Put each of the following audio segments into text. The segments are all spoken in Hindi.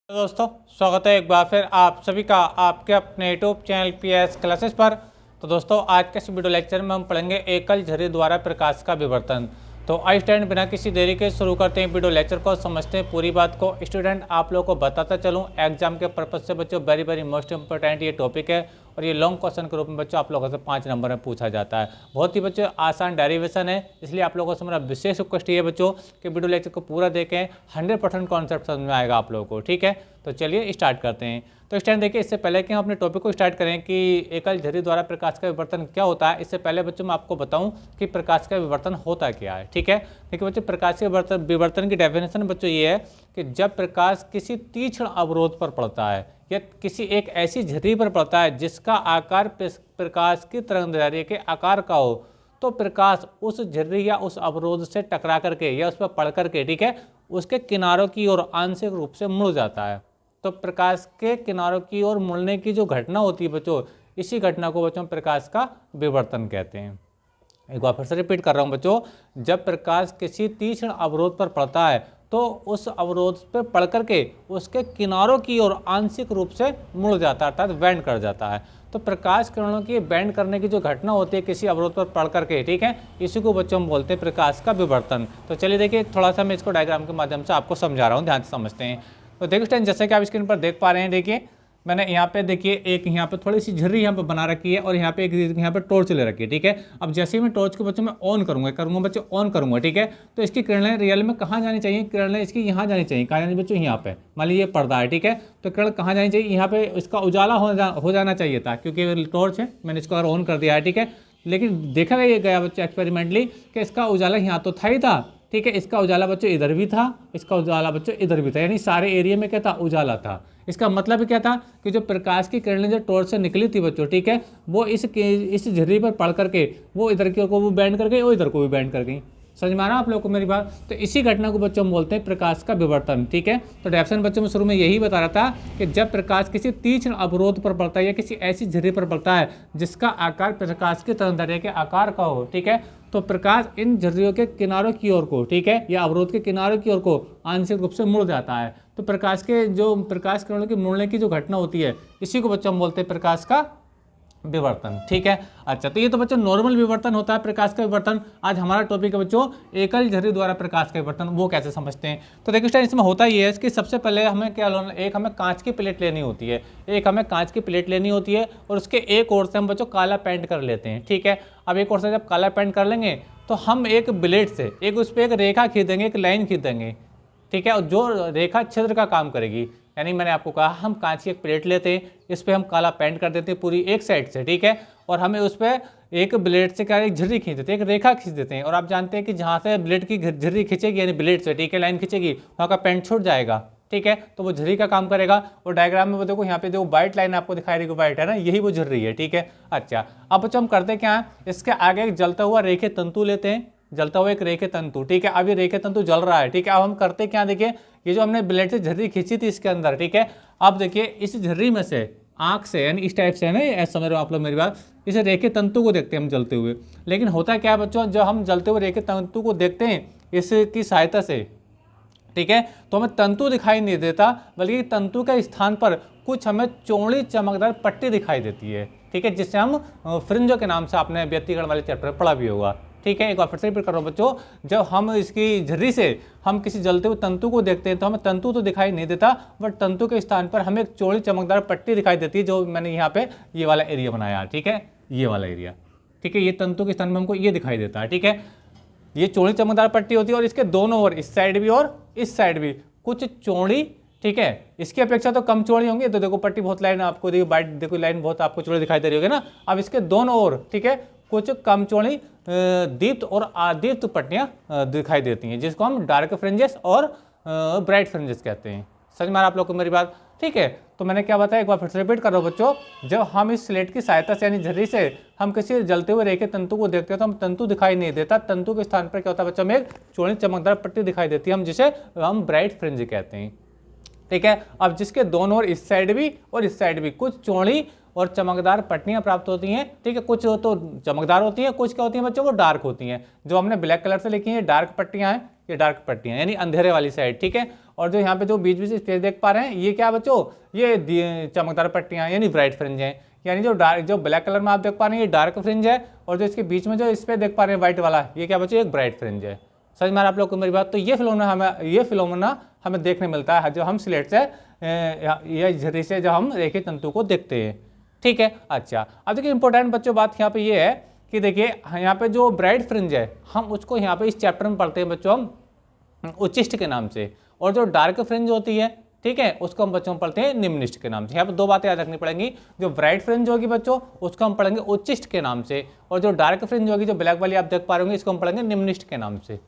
तो दोस्तों स्वागत है एक बार फिर आप सभी का आपके अपने यूट्यूब चैनल पीएस क्लासेस पर। तो दोस्तों आज के इस वीडियो लेक्चर में हम पढ़ेंगे एकल झर्री द्वारा प्रकाश का विवर्तन। तो आई स्टूडेंट बिना किसी देरी के शुरू करते हैं वीडियो लेक्चर को, समझते हैं पूरी बात को। स्टूडेंट आप लोगों को बताता चलूँ एग्जाम के पर्पज से बच्चों वेरी मोस्ट इंपॉर्टेंट ये टॉपिक है और ये लॉन्ग क्वेश्चन के रूप में बच्चों आप लोगों से 5 नंबर में पूछा जाता है। बहुत ही बच्चों आसान डेरिवेशन है, इसलिए आप लोगों से मेरा विशेष रिक्वेस्ट ये बच्चों कि वीडियो लेक्चर को पूरा देखें, 100% कॉन्सेप्ट समझ में आएगा आप लोगों को। ठीक है, तो चलिए स्टार्ट करते हैं। तो स्टूडेंट देखिए, इससे पहले कि हम अपने टॉपिक को स्टार्ट करें कि एकल झर्री द्वारा प्रकाश का विवर्तन क्या होता है, इससे पहले बच्चों मैं आपको बताऊं कि प्रकाश का विवर्तन होता क्या है। ठीक है, देखिए बच्चों प्रकाश के विवर्तन की डेफिनेशन बच्चों ये है कि जब प्रकाश किसी तीक्ष्ण अवरोध पर पड़ता है या किसी एक ऐसी झर्री पर पड़ता है जिसका आकार प्रकाश की तरंगदैर्घ्य के आकार का हो, तो प्रकाश उस झर्री या उस अवरोध से टकरा करके या उस पर पड़ करके, ठीक है, उसके किनारों की ओर आंशिक रूप से मुड़ जाता है। तो प्रकाश के किनारों की ओर मुड़ने की जो घटना होती है बच्चों, इसी घटना को बच्चों प्रकाश का विवर्तन कहते हैं। एक बार फिर से रिपीट कर रहा हूं बच्चों, जब प्रकाश किसी तीक्ष्ण अवरोध पर पड़ता है तो उस अवरोध पर पड़ करके उसके किनारों की ओर आंशिक रूप से मुड़ जाता है, अर्थात बेंड कर जाता है। तो प्रकाश किरणों की बेंड करने की जो घटना होती है किसी अवरोध पर पड़ करके, ठीक है, इसी को बच्चों हम बोलते हैं प्रकाश का विवर्तन। तो चलिए देखिए, थोड़ा सा मैं इसको डायग्राम के माध्यम से आपको समझा रहा हूँ, ध्यान से समझते हैं। तो देखिए स्टूडेंट, जैसे कि आप स्क्रीन पर देख पा रहे हैं, देखिए मैंने यहाँ पे देखिए एक यहाँ पे थोड़ी सी झर्री यहाँ पे बना रखी है और यहाँ पे एक यहाँ पे टॉर्च ले रखी है। ठीक है, अब जैसे ही मैं टॉर्च को बच्चों मैं ऑन करूंगा बच्चों, ऑन करूंगा, ठीक है, तो इसकी किरणें रियल में कहाँ जानी चाहिए? किरणें इसकी यहाँ जानी चाहिए। कहाँ जानी बच्चों? यहाँ पे। मान लीजिए ये पर्दा है, ठीक है, तो किरण कहाँ जानी चाहिए? यहाँ पे इसका उजाला हो जाना चाहिए था, क्योंकि टॉर्च है, मैंने इसको अगर ऑन कर दिया है, ठीक है। लेकिन देखा गया बच्चों एक्सपेरिमेंटली कि इसका उजाला यहाँ तो था ही था, ठीक है, इसका उजाला बच्चों इधर भी था, इसका उजाला बच्चों इधर भी था, यानी सारे एरिया में क्या था? उजाला था। इसका मतलब क्या था कि जो प्रकाश की किरणें जो टॉर्च से निकली थी बच्चों, ठीक है, वो इस झर्री पर पड़ करके वो इधर की को वो बैंड कर गई और इधर को भी बैंड कर गई। समझ में आ रहा आप लोगों को मेरी बात? तो इसी घटना को बच्चों हम बोलते हैं प्रकाश का विवर्तन। ठीक है, तो डेफिनेशन बच्चों में शुरू में यही बता रहा था कि जब प्रकाश किसी तीक्ष्ण अवरोध पर पड़ता है या किसी ऐसी झर्री पर पड़ता है जिसका आकार प्रकाश की तरंगदैर्घ्य के आकार का हो, ठीक है, तो प्रकाश इन झर्रियों के किनारों की ओर को, ठीक है, या अवरोध के किनारों की ओर को आंशिक रूप से मुड़ जाता है। तो प्रकाश किरणों की मुड़ने की जो घटना होती है, इसी को बच्चों हम बोलते हैं प्रकाश का विवर्तन। ठीक है, अच्छा, तो ये तो बच्चों नॉर्मल विवर्तन होता है, प्रकाश का विवर्तन। आज हमारा टॉपिक है बच्चों एकल झर्री द्वारा प्रकाश का विवर्तन, वो कैसे समझते हैं। तो देखिए स्टूडेंट, इसमें होता ये है कि सबसे पहले हमें क्या लेना, एक हमें कांच की प्लेट लेनी होती है, और उसके एक ओर से हम बच्चों काला पेंट कर लेते हैं। ठीक है, अब एक ओर से जब काला पेंट कर लेंगे तो हम एक ब्लेड से उस पर एक रेखा खींचेंगे, एक लाइन खींचेंगे, ठीक है, और जो रेखा छिद्र का काम करेगी। यानी मैंने आपको कहा हम कांच की एक प्लेट लेते हैं, इस पर हम काला पेंट कर देते हैं पूरी एक साइड से, ठीक है, और हमें उस पर एक ब्लेड से क्या एक झर्री खींच देते हैं, एक रेखा खींच देते हैं। और आप जानते हैं कि जहाँ से ब्लेड की झर्री खींचेगी, यानी ब्लेड से, ठीक है, लाइन खींचेगी, वहाँ का पेंट छूट जाएगा। ठीक है, तो वो झर्री का काम करेगा। और डायग्राम में वो देखो, यहाँ पे जो व्हाइट लाइन आपको दिखाई देगी, व्हाइट है ना, यही वो झर्री है। ठीक है, अच्छा, अब बच्चों हम करते क्या है, इसके आगे एक जलता हुआ रेखे तंतु लेते हैं, जलता हुआ एक रेखे तंतु, ठीक है। अब ये रेखे तंतु जल रहा है, ठीक है। अब हम करते क्या, देखिए ये जो हमने ब्लेड से झर्री खींची थी इसके अंदर, ठीक है, अब देखिए इस झर्री में से आंख से, यानी इस टाइप से है ना, ऐसा समझ रहे हो आप लोग मेरी बात, इस रेखे तंतु को देखते हैं हम जलते हुए। लेकिन होता क्या है बच्चों, जब हम जलते हुए रेखे तंतु को देखते हैं इसकी सहायता से, ठीक है, तो हमें तंतु दिखाई नहीं देता, बल्कि तंतु के स्थान पर कुछ हमें चौड़ी चमकदार पट्टी दिखाई देती है, ठीक है, जिससे हम फ्रिंजों के नाम से आपने व्यक्तिगण वाले चैप्टर में पढ़ा भी होगा। ठीक है, एक बार फिर से रिपीट कर रहा हूँ बच्चों, जब हम इसकी झर्री से हम किसी जलते हुए तंतु को देखते हैं तो हमें तंतु तो दिखाई नहीं देता, बट तंतु के स्थान पर हमें एक चौड़ी चमकदार पट्टी दिखाई देती है, जो मैंने यहाँ पे ये वाला एरिया बनाया, ठीक है, ये वाला एरिया, ठीक है, ये तंतु के स्थान पर हमको ये दिखाई देता है। ठीक है, ये चौड़ी चमकदार पट्टी होती है और इसके दोनों ओर, इस साइड भी और इस साइड भी कुछ चौड़ी, ठीक है, इसकी अपेक्षा तो कम चौड़ी होंगी। तो देखो पट्टी बहुत लाइन आपको देखो, वाइट देखो लाइन बहुत आपको चौड़ी दिखाई दे रही होगी ना। अब इसके दोनों ओर, ठीक है, कुछ कम चौड़ी दीप्त और अदीप्त पट्टियां दिखाई देती हैं, जिसको हम डार्क फ्रिंजेस और ब्राइट फ्रिंजेस कहते हैं। समझ में आ रहा आप लोग को मेरी बात? ठीक है, तो मैंने क्या बताया, एक बार फिर से रिपीट कर रहा हूँ बच्चों, जब हम इस स्लेट की सहायता से यानी झर्री से हम किसी जलते हुए रेखे तंतु को देखते हैं तो हम तंतु दिखाई नहीं देता, तंतु के स्थान पर क्या होता है बच्चों, हमें एक चौड़ी चमकदार पट्टी दिखाई देती है, हम जिसे हम ब्राइट फ्रिंज कहते हैं। ठीक है, अब जिसके दोनों ओर इस साइड भी और इस साइड भी कुछ चौड़ी और चमकदार पट्टियां प्राप्त होती हैं। ठीक है, कुछ तो चमकदार होती हैं, कुछ क्या होती हैं बच्चों, वो डार्क होती हैं। जो हमने ब्लैक कलर से लिखी है डार्क पट्टियां हैं, ये डार्क पट्टियां यानी अंधेरे वाली साइड। ठीक है, और जो यहाँ पे जो बीच बीच स्पेस देख पा रहे हैं ये क्या बच्चों, ये चमकदार पट्टियाँ यानी ब्राइट फ्रिंज हैं। यानी जो ब्लैक कलर में आप देख पा रहे हैं ये डार्क फ्रिंज है, और जो इसके बीच में जो स्पेस देख पा रहे हैं व्हाइट वाला, ये क्या बच्चों, एक ब्राइट फ्रिंज है। समझ में आ रहा आप लोग को मेरी बात। तो ये फिनोमेना हमें देखने मिलता है जो हम स्लेट से या झर्री से जब हम रेखीय तंतु को देखते हैं। ठीक है, अच्छा अब देखिए इंपॉर्टेंट बच्चों बात यहाँ पे ये है कि देखिए यहाँ पे जो ब्राइट फ्रिंज है हम उसको यहाँ पे इस चैप्टर में पढ़ते हैं बच्चों हम उच्चिष्ट के नाम से, और जो डार्क फ्रिंज होती है ठीक है उसको हम बच्चों पढ़ते हैं निम्निष्ट के नाम से। यहाँ पे दो बातें याद रखनी पड़ेंगी, जो ब्राइट फ्रिंज होगी बच्चों उसको हम पढ़ेंगे उच्चिष्ट के नाम से, और जो डार्क फ्रिंज होगी जो ब्लैक वाली आप देख पा रहे होंगे इसको हम पढ़ेंगे निम्निष्ट के नाम से।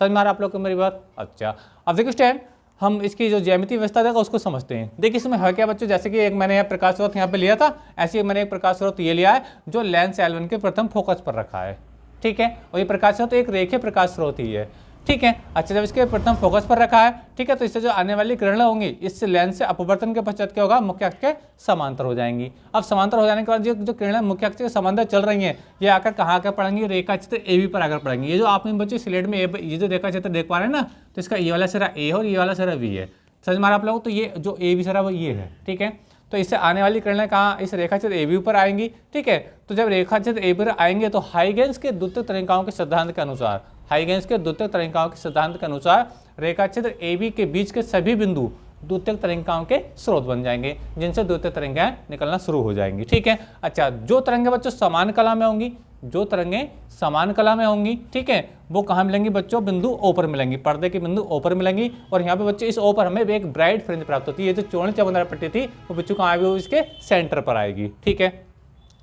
समझ में आ रहा आप लोग को मेरी बात। अच्छा अब देखिए स्टैंड हम इसकी जो ज्यामितीय व्यवस्था था उसको समझते हैं। देखिए इसमें है क्या बच्चों, जैसे कि एक मैंने यहाँ प्रकाश स्रोत यहाँ पे लिया था, ऐसे ही मैंने एक प्रकाश स्रोत ये लिया है जो लेंस L1 के प्रथम फोकस पर रखा है। ठीक है, और ये प्रकाश स्रोत एक रेखीय प्रकाश स्रोत ही है। ठीक है, अच्छा जब इसके प्रथम फोकस पर रखा है ठीक है, तो इससे जो आने वाली किरणें होंगी इस लेंस से अपवर्तन के पश्चात क्या होगा, मुख्य अक्ष के समांतर हो जाएंगी। अब समांतर हो जाने के बाद जो किरणें मुख्य अक्ष के समांतर चल रही हैं ये आकर कहाँ आकर पड़ेंगी, रेखा चित्र AB पर आकर पड़ेंगी। ये जो आपने बच्चे स्लेट में ये जो रेखा चित्र देख पा रहे हैं ना, तो इसका ये वाला सिरा A है और ये वाला सिरा B है। समझ में आ रहा आप लोग। तो ये जो AB सिरा वो ये है। ठीक है, तो इससे आने वाली किरणें कहाँ, इस रेखा चित्र AB पर आएंगी। ठीक है, तो जब रेखा चित्र AB पर आएंगे तो हाइगेंस के द्वितीयक तरंगिकाओं के सिद्धांत के अनुसार, हाइगेंस के द्वितीयक तरंगिकाओं के सिद्धांत के अनुसार रेखा चित्र AB के बीच के सभी बिंदु द्वितीयक तरंगिकाओं के स्रोत बन जाएंगे, जिनसे द्वितीयक तरंगें निकलना शुरू हो जाएंगी। ठीक है, अच्छा जो तरंगें बच्चों समान कला में होंगी, जो तरंगें समान कला में होंगी ठीक है वो कहाँ मिलेंगी बच्चों, बिंदु O पर मिलेंगी, पर्दे के बिंदु O पर मिलेंगी। और यहाँ पे बच्चे इस O पर हमें एक ब्राइट फ्रिंज प्राप्त होती है। ये जो चौड़ी चमकदार पट्टी थी वो बच्चों कहाँ आएगी, वो इसके सेंटर पर आएगी। ठीक है,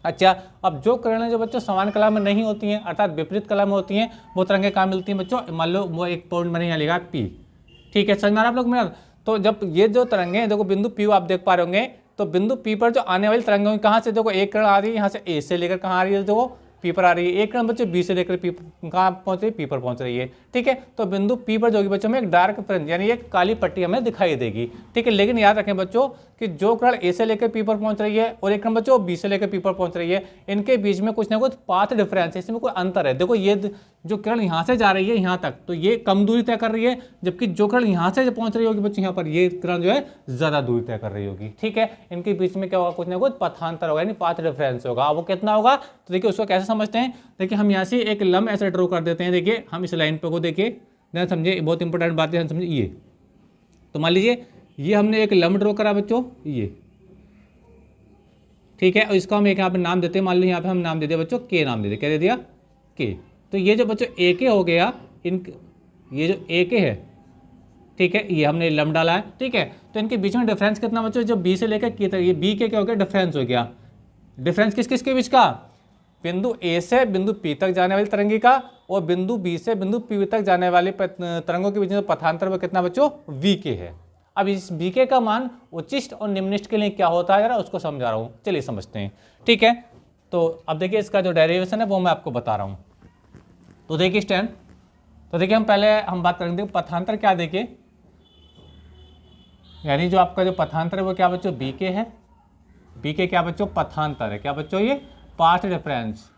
अच्छा अब जो किरणें जो बच्चों समान कला में नहीं होती हैं अर्थात विपरीत कला में होती हैं वो तरंगें कहाँ मिलती हैं बच्चों, मान लो वो एक पॉइंट मैंने यहाँ लिखा P। ठीक है, समझ में आ रहा आप लोग मेरा। तो जब ये जो तरंगें देखो बिंदु P आप देख पा रहे होंगे, तो बिंदु P पर जो आने वाली तरंगें होंगी कहाँ से, देखो एक किरण आ रही है यहाँ से A से लेकर कहाँ आ रही है, देखो P पर आ रही है। एक किरण बच्चों B से लेकर P कहाँ पहुंच रही है, P पर पहुंच रही है। ठीक है, तो बिंदु P पर जो होगी बच्चों में एक डार्क फ्रिंज यानी एक काली पट्टी हमें दिखाई देगी। ठीक है, लेकिन याद रखें बच्चों कि जो किरण A से लेकर P पर पहुंच रही है और एक किरण बच्चों B से लेकर P पर पहुंच रही है, इनके बीच में कुछ ना कुछ पाथ डिफरेंस है, इसमें कोई अंतर है। देखो ये जो किरण यहाँ से जा रही है यहाँ तक तो ये कम दूरी तय कर रही है, जबकि जो किरण यहाँ से पहुंच रही होगी बच्चों यहाँ पर ये किरण जो है ज्यादा दूरी तय कर रही होगी। ठीक है, इनके बीच में क्या होगा, कुछ ना कुछ पथांतर होगा यानी पाथ डिफरेंस होगा। वो कितना होगा, तो देखिए उसको कैसे समझते हैं, देखिए हम यहाँ से एक लंब ऐसे ड्रॉ कर देते हैं। देखिए हम इस लाइन पे को देखिए ध्यान समझिए, बहुत इंपॉर्टेंट बात है समझिए। ये तो मान लीजिए ये हमने एक लंब ड्रॉ करा बच्चों ये, ठीक है, और इसको हम एक यहाँ पे नाम देते हैं, मान लो यहाँ पे हम नाम दे दिया बच्चों K नाम दे दिया, क्या दे दिया K। तो ये जो बच्चों AK हो गया, ये जो AK है ठीक है ये हमने लंब डाला है। ठीक है, तो इनके बीच में डिफरेंस कितना बच्चों, जो B से लेकर K तक, ये B के क्या हो गया डिफरेंस हो गया। डिफरेंस किस किस के बीच का, बिंदु A से बिंदु P तक जाने वाली तरंगिका और बिंदु B से बिंदु P तक जाने वाले तरंगों के बीच में पथांतर में कितना बच्चों VK है। अब इस VK का मान उच्चिष्ट और निम्निष्ट के लिए क्या होता है जरा उसको समझा रहा हूँ, चलिए समझते हैं। ठीक है, तो अब देखिए इसका जो डेरिवेशन है वो मैं आपको बता रहा हूँ। तो देखिए स्टैंड, तो देखिए हम बात करेंगे पथांतर क्या, देखिए यानी जो आपका जो पथांतर है वो क्या बच्चों BK है। BK क्या बच्चों पथांतर है, क्या बच्चों ये पाथ डिफरेंस।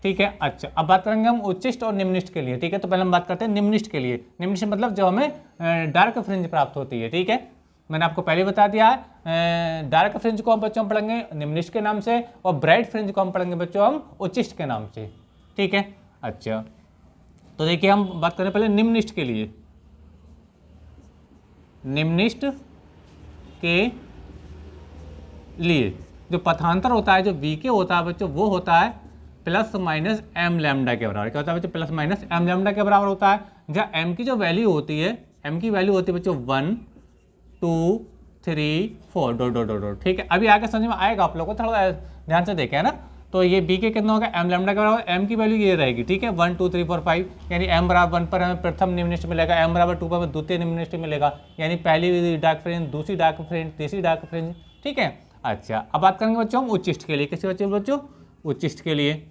ठीक है, अच्छा अब बात करेंगे हम उच्चिष्ट और निम्निष्ट के लिए। ठीक है, तो पहले हम बात करते हैं निम्निष्ट के लिए। निम्निष्ट मतलब जो हमें डार्क फ्रिंज प्राप्त होती है। ठीक है, मैंने आपको पहले बता दिया है डार्क फ्रिंज को हम बच्चों हम पढ़ेंगे निम्निष्ट के नाम से और ब्राइट फ्रिंज को हम पढ़ेंगे बच्चों हम उच्चिष्ट के नाम से। ठीक है, अच्छा तो देखिए हम बात करें पहले निम्निष्ट के लिए। निम्निष्ट के लिए जो पथांतर होता है, जो VK होता है बच्चों, वो होता है प्लस माइनस m लैम्डा के बराबर। क्या होता है बच्चों, प्लस माइनस m लैम्डा के बराबर होता है। जहाँ m की जो वैल्यू होती है, m की वैल्यू होती है बच्चों 1 2 3 4 डॉट डॉट डॉट। ठीक है, अभी आगे समझ में आएगा आप लोगों को, थोड़ा ध्यान से देखें है ना। तो ये BK कितना होगा, m लैम्डा के बराबर, m की वैल्यू ये रहेगी। ठीक है, 1 2 3 4 5 यानी m बराबर 1 पर हमें प्रथम निम्निष्ट मिलेगा, m बराबर 2 पर हमें द्वितीय निम्निष्ट मिलेगा, यानी पहली डार्क फ्रिंज, दूसरी डार्क फ्रिंज, तीसरी डार्क फ्रिंज। ठीक है, अच्छा अब बात करेंगे बच्चों हम उच्चिष्ट के लिए। किसी बच्चों उच्चिष्ट के लिए,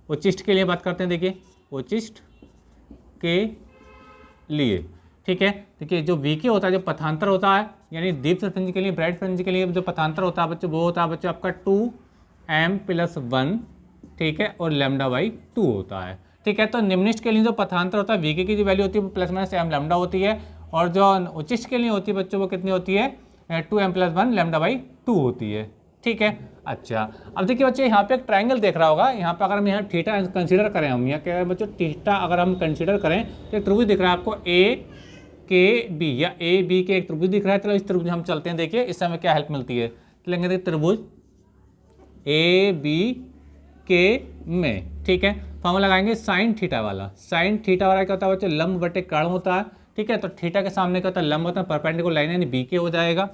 उच्चिष्ट के लिए बात करते हैं। देखिए उच्चिष्ट के लिए, ठीक है, देखिए जो VK होता है, जो पथांतर होता है यानी दीप्त फ्रिंज के लिए, ब्राइट फ्रिंज के लिए जो पथांतर होता है बच्चों वो होता है बच्चों आपका 2m + 1। ठीक है, और λ/2 होता है। ठीक है। तो निम्निष्ठ के लिए जो पथांतर होता है वीके की जो वैल्यू होती है वो प्लस माइनस एम लैम्डा होती है, और जो उच्चिष्ट के लिए होती है बच्चों वो कितनी होती है 2m+1 λ/2 होती है। ठीक है। अच्छा, अब देखिए बच्चे यहाँ पे एक ट्रायंगल देख रहा होगा, यहाँ पे अगर हम यहाँ थीटा कंसीडर करें, हम यहाँ क्या बच्चों थीटा अगर हम कंसीडर करें तो एक त्रिभुज दिख रहा है आपको ए के बी, या ए बी के एक त्रिभुज दिख रहा है। चलो इस त्रिभुज हम चलते हैं, देखिए इससे हमें क्या हेल्प मिलती है। चलेंगे देखिए त्रिभुज ए बी के में, ठीक है, फॉर्मूला लगाएंगे साइन थीटा वाला। साइन थीटा वाला क्या होता है बच्चों लंब बटे कर्ण होता है। ठीक है, तो थीटा के सामने क्या होता है लंब होता है, परपेंडिकुलर लाइन यानी बी के हो जाएगा,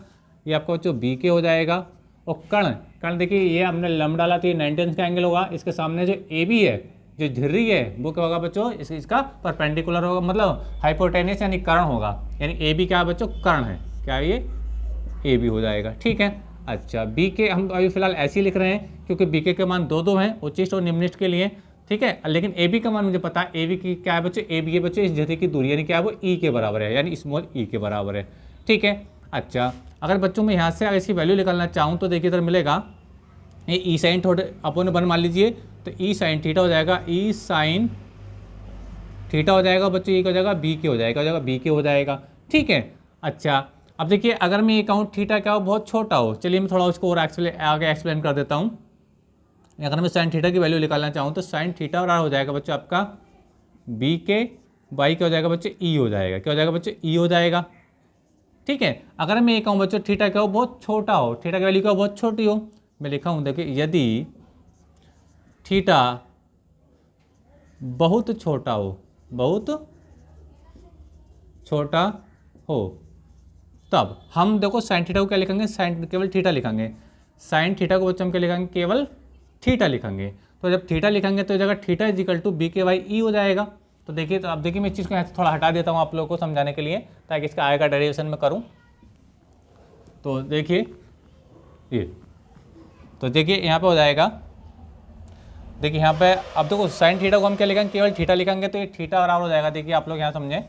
ये आपका बच्चों बी के हो जाएगा। और कर्ण देखिए ये हमने लंब डाला तो ये 90 अंश का एंगल होगा, इसके सामने जो ए बी है जो झिर्री है वो क्या होगा बच्चों इसका परपेंडिकुलर होगा, मतलब हाइपोटेनियस यानी कर्ण होगा, यानी ए बी क्या है बच्चों कर्ण है, क्या ये ए बी हो जाएगा। ठीक है। अच्छा, बी के हम अभी फिलहाल ऐसे ही लिख रहे हैं क्योंकि बी के मान दो हैं उच्चिष्ट और निम्निष्ठ के लिए। ठीक है, लेकिन ए बी का मान मुझे पता है, ए बी की क्या है बच्चों, ए बी के बच्चों इस झिर्री की दूरी यानी क्या है वो ई के बराबर है, यानी स्मॉल ई के बराबर है। ठीक है। अच्छा, अगर बच्चों में यहाँ से अगर इसकी वैल्यू निकालना चाहूँ तो देखिए इधर मिलेगा ये ई साइन अपन वन मान लीजिए, तो ई साइन थीटा हो जाएगा, ई साइन थीटा हो जाएगा बच्चों, ये क्या हो जाएगा बी के हो जाएगा, बी के हो जाएगा। ठीक है। अच्छा, अब देखिए अगर मैं ये कहूँ थीटा क्या हो बहुत छोटा हो, चलिए मैं थोड़ा उसको और आगे एक्सप्लेन कर देता हूँ। अगर मैं साइन थीटा की वैल्यू निकालना चाहूँ तो साइन थीटा और हो जाएगा बच्चों आपका बी के बाई क्या हो जाएगा बच्चों ई हो जाएगा, क्या हो जाएगा बच्चों ई हो जाएगा। ठीक है। अगर मैं ये कहूँ बच्चों थीटा क्या हो बहुत छोटा हो, थीटा की वैल्यू क्या हो बहुत छोटी हो, मैं लिखा हूँ देखिए यदि थीटा बहुत छोटा हो, बहुत छोटा हो, तब हम देखो साइन थीटा को क्या लिखेंगे, साइन केवल थीटा लिखेंगे, साइन थीटा को बच्चों हम क्या लिखेंगे केवल थीटा लिखेंगे। तो जब थीटा लिखेंगे तो जगह theta is equal to B के वाई ई हो जाएगा। तो देखिए, तो अब देखिए मैं इस चीज़ को यहाँ से थोड़ा हटा देता हूँ आप लोगों को समझाने के लिए, ताकि इसका आगे का डेरिवेशन में करूँ। तो देखिए ये, तो देखिए यहाँ पे हो जाएगा, देखिए यहाँ पे अब देखो साइन थीटा को हम क्या लिखेंगे केवल थीटा लिखेंगे, तो ये थीटा बराबर हो जाएगा, देखिए आप लोग यहाँ समझें,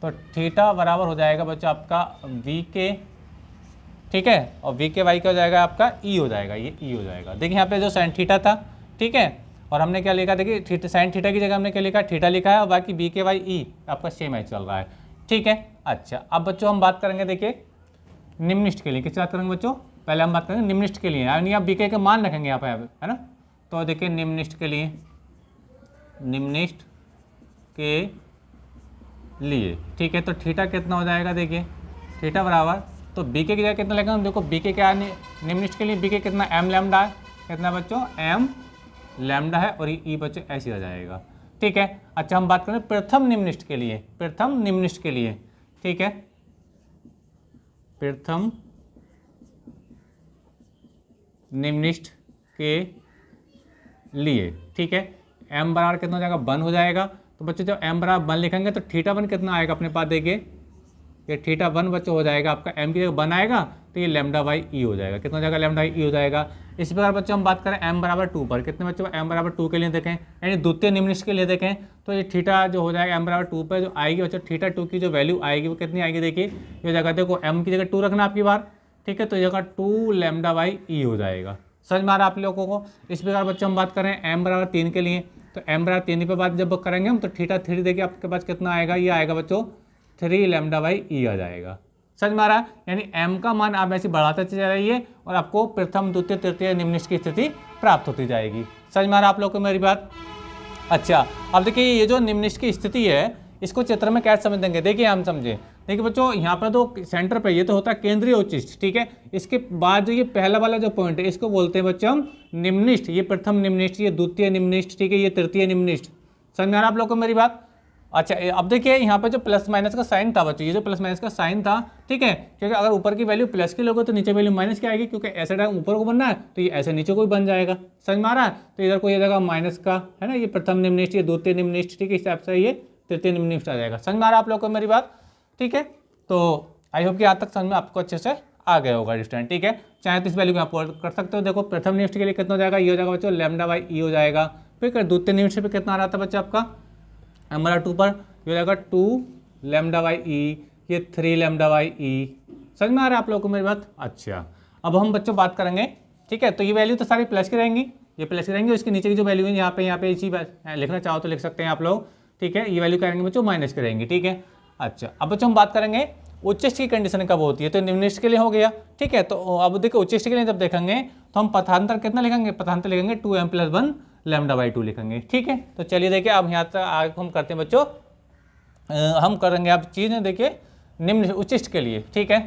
तो थीटा बराबर हो जाएगा बच्चों आपका वी के, ठीक है, और वी के वाई क्या हो जाएगा आपका ई हो जाएगा, ये ई हो जाएगा। देखिए यहाँ पे जो साइन थीटा था, ठीक है, और हमने क्या लिखा, देखिए थीटा साइन थीटा की जगह हमने क्या लिखा थीटा लिखा है, और बाकी बी के वाई ई आपका सेम है चल रहा है। ठीक है। अच्छा, अब बच्चों हम बात करेंगे देखिए निम्निष्ठ के लिए, किस बात करेंगे बच्चों, पहले हम बात करेंगे निम्निष्ठ के लिए, यानी आप बी के मान रखेंगे यहाँ पे, है ना। तो देखिए निम्निष्ठ के लिए, निम्निष्ठ के लिए, ठीक है, तो थीटा कितना हो जाएगा, देखिए थीटा बराबर, तो बी के की जगह कितना लेंगे हम, देखो बी के क्या है निम्निष्ठ के लिए, बी के कितना एम लैम्डा है, कितना बच्चों एम लैम्डा है, और ये ई बच्चों ऐसे आ जाएगा। ठीक है। अच्छा, हम बात करें प्रथम निम्निष्ठ के लिए, प्रथम निम्निष्ठ के लिए, ठीक है, प्रथम निम्निष्ठ के लिए, ठीक है, एम बराबर कितना हो जाएगा 1 हो जाएगा। तो बच्चों जब एम बराबर 1 लिखेंगे तो थीटा 1 कितना आएगा अपने पास, देखिए ये थीटा 1 बच्चों हो जाएगा आपका, एम की जगह 1 आएगा तो ये लैम्डा बाई ई हो जाएगा, कितना हो जाएगा लैम्डा बाई ई हो जाएगा। इस प्रकार बच्चों हम बात करें एम बराबर 2 पर, कितने बच्चों एम बराबर 2 के लिए देखें, यानी द्वितीय निम्निष्ठ के लिए देखें, तो ये थीटा जो हो जाएगा एम बराबर 2 पर जो आएगी बच्चों, थीटा 2 की जो वैल्यू आएगी वो कितनी आएगी, देखिए ये जगह देखो एम की जगह 2 रखना आपकी बार, ठीक है, तो जगह 2 लैम्डा बाई ई हो जाएगा। समझ में आ रहा है आप लोगों को। इस प्रकार बच्चों हम बात करें एम बराबर 3 के लिए, तो एम बराबर 3 पर बात जब करेंगे हम तो थीटा 3 देखिए आपके पास कितना आएगा, ये आएगा बच्चों 3 लैम्डा बाई ई आ जाएगा। समझ में आ रहा है, यानी m का मान आप ऐसे बढ़ाते चले जाइए और आपको प्रथम द्वितीय तृतीय निम्निष्ठ की स्थिति प्राप्त होती जाएगी। समझ में आ रहा है आप लोग को मेरी बात। अच्छा, अब देखिए ये जो निम्निष्ठ की स्थिति है इसको चित्र में कैसे समझ देंगे, देखिए हम समझे, देखिए बच्चों यहाँ पर तो सेंटर पे ये तो होता है केंद्रीय उच्चिष्ठ, ठीक है, इसके बाद जो ये पहला वाला जो पॉइंट है इसको बोलते हैं बच्चों हम निम्निष्ठ, ये प्रथम निम्निष्ठ, ये द्वितीय निम्निष्ठ, ठीक है, ये तृतीय निम्निष्ठ। समझ में आ रहा है आप लोग को मेरी बात। अच्छा, अब देखिए यहाँ पे जो प्लस माइनस का साइन था बच्चों, ये जो प्लस माइनस का साइन था, ठीक है, क्योंकि अगर ऊपर की वैल्यू प्लस की लोगे तो नीचे वैल्यू माइनस की आएगी, क्योंकि ऐसे टाइम ऊपर को बनना है तो ये ऐसे नीचे को भी बन जाएगा। समझ में आ रहा है, तो इधर को ये जगह माइनस का है ना, ये प्रथम निम्निष्ठ, ये द्वितीय निम्निष्ठ, ठीक है, इस हिसाब से ये तृतीय निम्निष्ठ आ जाएगा। समझ में आ रहा है आप लोग को मेरी बात। ठीक है, तो आई होप कि आज तक समझ में आपको अच्छे से आ गया होगा डिस्टेंस। ठीक है, चाहे तो इस वैल्यू को आप पुट कर सकते हो। देखो प्रथम निम्निष्ठ के लिए कितना हो जाएगा, ये हो जाएगा बच्चों लैम्डा बाई ई हो जाएगा। फिर द्वितीय निम्निष्ठ पे कितना आ रहा था बच्चा आपका एम बराबर 2 पर, ये हो जाएगा 2 लैम्डा बाई ई, ये 3 लैम्डा बाई ई। समझ में आ रहा है आप लोगों को मेरी बात। अच्छा, अब हम बच्चों बात करेंगे, ठीक है, तो ये वैल्यू तो सारी प्लस की रहेंगी, ये प्लस करेंगे, उसके नीचे की जो वैल्यू है यहाँ पे इसी लिखना चाहो तो लिख सकते हैं आप लोग, ठीक है। ये वैल्यू करेंगे बच्चों माइनस करेंगे, ठीक है। अच्छा, अब बच्चों हम बात करेंगे उच्चिष्ट की कंडीशन कब होती है, तो निम्निष्ट के लिए हो गया, ठीक है। तो अब देखो उच्चिष्ट के लिए जब देखेंगे तो हम पथांतर कितना लिखेंगे, पथांतर लिखेंगे 2m+1 λ/2 लिखेंगे, ठीक है। तो चलिए देखिए अब यहाँ तक आगे हम करते हैं बच्चों, हम करेंगे अब चीज़ें देखिए निम्न उच्चिष्ट के लिए, ठीक है।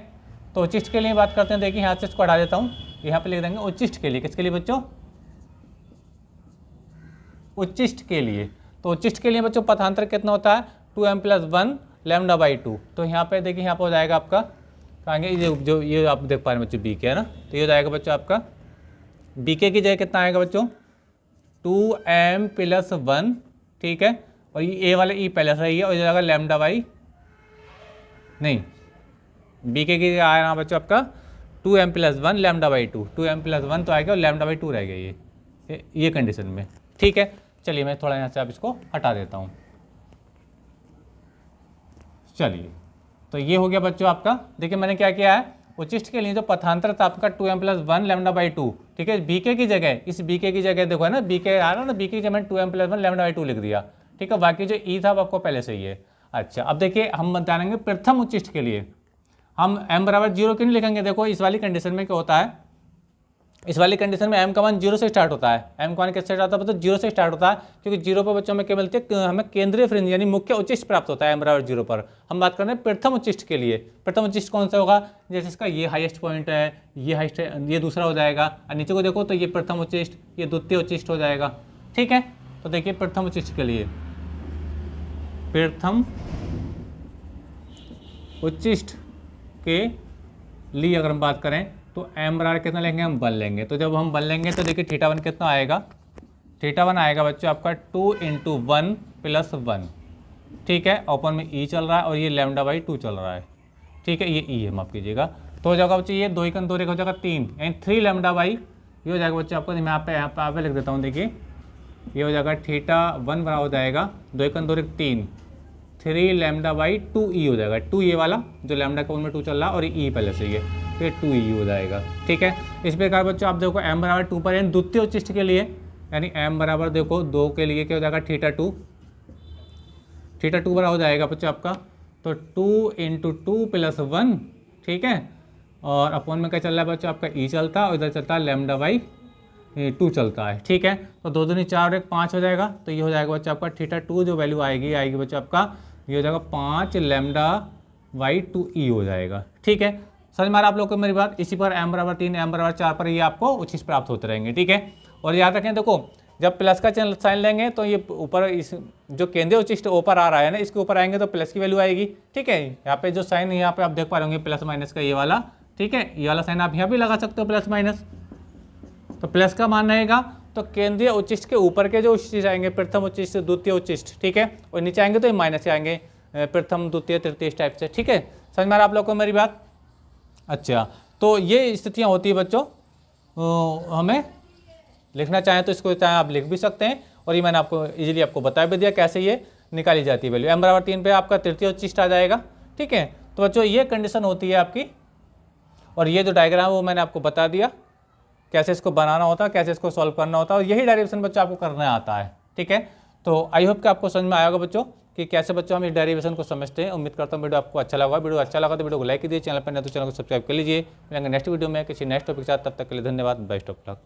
तो उच्चिष्ट के लिए बात करते हैं, देखिए यहाँ से इसको हटा देता हूँ, यहाँ पे लिख देंगे उच्चिष्ट के लिए। किसके लिए बच्चों, उच्चिष्ट के लिए। तो उच्चिष्ट के लिए बच्चों पथांतर कितना होता है 2m+1 λ/2। तो यहाँ पे देखिए यहाँ पे हो जाएगा आपका कहेंगे जो ये आप देख पा रहे हैं बच्चों बी के है ना, तो ये हो जाएगा बच्चों आपका बी के की जगह कितना आएगा बच्चों 2m+1, ठीक है। और ये ए वाला ई पहले से ही है और ये जाएगा λ/, नहीं बी के की आया बच्चों आपका 2m+1 λ/2, 2m+1 तो आएगा और λ/2 रह गया ये कंडीशन में, ठीक है। चलिए मैं थोड़ा यहाँ से आप इसको हटा देता हूँ। चलिए तो ये हो गया बच्चों आपका, देखिए मैंने क्या किया है उच्चिष्ट के लिए जो पथांतर था आपका 2m+1 λ/2, ठीक है। बीके की जगह, इस बीके की जगह देखो है ना बीके आ रहा है ना, बीके की जगह मैंने 2m+1 λ/2 लिख दिया, ठीक है। बाकी जो ई था वो आपको पहले से ही है। अच्छा, अब देखिए हम बताएंगे प्रथम उच्चिष्ट के लिए हम m = 0 क्यों नहीं लिखेंगे। देखो इस वाली कंडीशन में क्या होता है, इस वाली कंडीशन में m का मान 0 से स्टार्ट होता है। m का मान किससे स्टार्ट होता है, तो 0 से स्टार्ट होता है, क्योंकि 0 पर बच्चों में क्या मिलती है, हमें केंद्रीय फ्रिंज यानी मुख्य उच्चिष्ट प्राप्त होता है m = 0 पर। हम बात कर रहे हैं प्रथम उच्चिष्ट के लिए। प्रथम उच्चिष्ट कौन सा होगा, जैसे इसका ये हाईएस्ट पॉइंट है, ये हाईएस्ट, ये दूसरा हो जाएगा, और नीचे को देखो तो ये प्रथम उच्चिष्ट, ये द्वितीय उच्चिष्ट हो जाएगा, ठीक है। तो देखिए प्रथम उच्चिष्ट के लिए, प्रथम उच्चिष्ट के लिए अगर हम बात करें तो m = कितना लेंगे, हम 1 लेंगे। तो जब हम 1 लेंगे तो देखिए θ1 कितना आएगा, θ1 आएगा बच्चों आपका 2 × 1 + 1, ठीक है। ओपन में ई चल रहा है और ये λ/2 चल रहा है, ठीक है। ये ई है माफ कीजिएगा, तो हो जाएगा बच्चों ये 2 × 2 हो जाएगा 3 यानी 3 λ/, ये हो जाएगा बच्चों आपको, मैं यहाँ पे लिख देता हूँ, देखिए ये हो जाएगा θ1 बराबर हो जाएगा 2 × 2 3 3 λ/2 ई हो जाएगा। 2 ये वाला जो लैम्डा का उनमें 2 चल रहा है और ई पहले से ही है, तो ये 2 ई हो जाएगा, ठीक है। इस प्रकार बच्चों आप देखो m = 2 पर यानी द्वितीय उच्चिष्ट के लिए, यानी m बराबर देखो 2 के लिए क्या हो जाएगा θ2 बराबर हो जाएगा बच्चों आपका, तो 2 × 2 + 1, ठीक है। और अपॉन में क्या चल रहा है बच्चों आपका ई चलता है और इधर चलता है λ/2 चलता है, ठीक है। तो 2 दूनी 4 और 1 5 हो जाएगा, तो ये हो जाएगा बच्चों आपका θ2 जो वैल्यू आएगी बच्चों आपका ये हो जाएगा 5 λ/2 ई हो जाएगा, ठीक है। समझ में आ रहा आप लोग को मेरी बात। इसी पर m = 3 m = 4 पर ये आपको उच्चिष्ट प्राप्त होते रहेंगे, ठीक है। और याद रखें देखो जब प्लस का साइन लेंगे तो ये ऊपर इस जो केंद्रीय उच्चिष्ट ऊपर आ रहा है ना, इसके ऊपर आएंगे तो प्लस की वैल्यू आएगी, ठीक है। यहाँ पे जो साइन यहाँ पे आप देख पा रहे होंगे प्लस माइनस का ये वाला, ठीक है। ये वाला साइन आप यहाँ भी लगा सकते हो प्लस माइनस, तो प्लस का मान रहेगा तो केंद्रीय उच्चिष्ट के ऊपर के जो उच्चिष्ट आएंगे प्रथम उच्चिष्ट द्वितीय उच्चिष्ट, ठीक है। और नीचे आएंगे तो ये माइनस से आएंगे प्रथम द्वितीय तृतीय इस टाइप से, ठीक है। समझ में आ रहा आप लोग को मेरी बात। अच्छा, तो ये स्थितियाँ होती है बच्चों, हमें लिखना चाहें तो इसको चाहे आप लिख भी सकते हैं, और ये मैंने आपको इजीली आपको बता भी दिया कैसे ये निकाली जाती है वैल्यू। m = 3 पे आपका तृतीय उच्चिष्ट आ जाएगा, ठीक है। तो बच्चों ये कंडीशन होती है आपकी, और ये जो डायग्राम है वो मैंने आपको बता दिया कैसे इसको बनाना होता है, कैसे इसको सॉल्व करना होता है, और यही डेरिवेशन बच्चों आपको करना आता है, ठीक है। तो आई होप कि आपको समझ में आएगा बच्चों कि कैसे बच्चों हम इस डेरिवेशन को समझते हैं। उम्मीद करता हूँ वीडियो आपको अच्छा लगा। वीडियो अच्छा लगा तो वीडियो को लाइक कीजिए, चैनल पर नहीं तो चैनल को सब्सक्राइब कर लीजिए। मिलेंगे नेक्स्ट वीडियो में किसी नेक्स्ट टॉपिक के साथ, तब तक के लिए धन्यवाद, बेस्ट ऑफ लक।